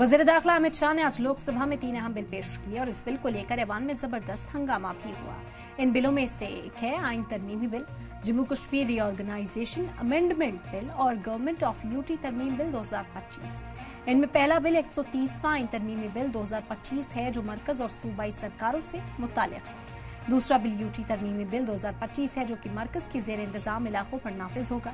वज़ीर दाखिला अमित शाह ने आज लोकसभा में 3 अहम बिल पेश किए और इस बिल को लेकर ऐवान में जबरदस्त हंगामा भी हुआ। इन बिलों में से एक है आइन तरमीमी bill, Jammu Kashmir reorganisation amendment bill और गवर्नमेंट ऑफ यूटी तरमीम बिल 2025। इनमें पहला बिल 130वां आइन तरमीमी बिल 2025 है जो मरकज और सूबाई सरकारों से मुताल्लिक है। दूसरा बिल यूटी तरमीमी बिल 2025 है जो कि मरकज के जेर इंतजाम इलाकों पर नाफिज होगा।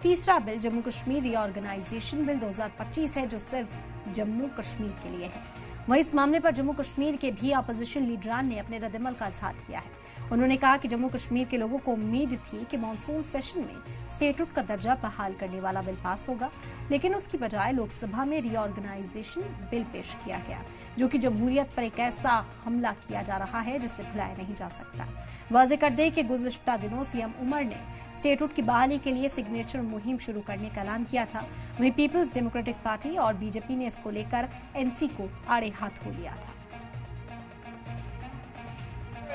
तीसरा bill Jammu Kashmir reorganisation bill 2025 है जो सिर्फ जम्मू कश्मीर के लिए है। वहीं इस मामले पर जम्मू कश्मीर के भी अपोजिशन लीडरान ने अपने रद्दमल का इजहार किया है। उन्होंने कहा कि जम्मू कश्मीर के लोगों को उम्मीद थी कि मॉनसून सेशन में स्टेटहुड का दर्जा बहाल करने वाला बिल पास होगा, लेकिन उसकी बजाय लोकसभा में रीऑर्गेनाइजेशन बिल पेश किया गया जो कि जमहूरियत पर एक ऐसा हमला किया जा रहा है जिसे भुलाया नहीं जा सकता। वाज़ेह कर दे कि गुज़िश्ता दिनों सीएम उमर ने स्टेटहुड की बहाली के लिए सिग्नेचर मुहिम शुरू करने का ऐलान किया था। वहीं पीपल्स डेमोक्रेटिक पार्टी और बीजेपी ने इसको लेकर एनसी को आड़े हाथ हो लिया था।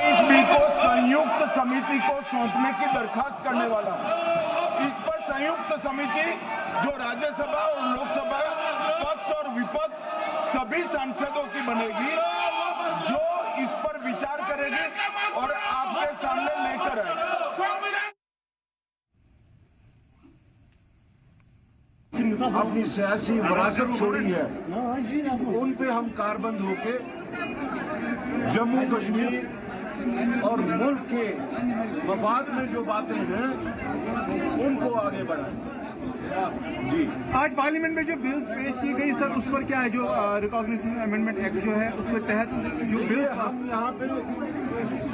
इस बिल को संयुक्त समिति को सौंपने की दरखास्त करने वाला हूं। इस पर संयुक्त समिति जो राज्यसभा और लोकसभा पक्ष और विपक्ष सभी सांसदों की बनेगी, जो इस पर विचार करेगी और आपके सामने लेकर आएगी। अपनी सियासी विरासत छोड़ी है, उन पे हम कारबंद होके जम्मू कश्मीर और मुल्क के मफाद में जो बातें हैं उनको आगे बढ़ाएं। जी, आज पार्लियामेंट में जो बिल्स पेश की गई सर, उस पर क्या है? जो रिकॉग्निशन अमेंडमेंट एक्ट जो है उसके तहत जो बिल हम यहाँ पे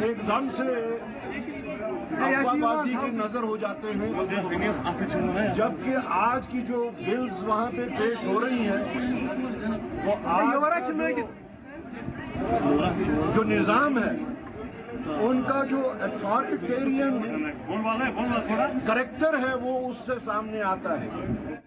एकदम से अफवाहबाजी की नजर हो जाते हैं, जबकि आज की जो बिल्स वहाँ पे पेश हो रही हैं वो आज जो निजाम है उनका जो अथॉरिटेरियन कैरेक्टर है वो उससे सामने आता है।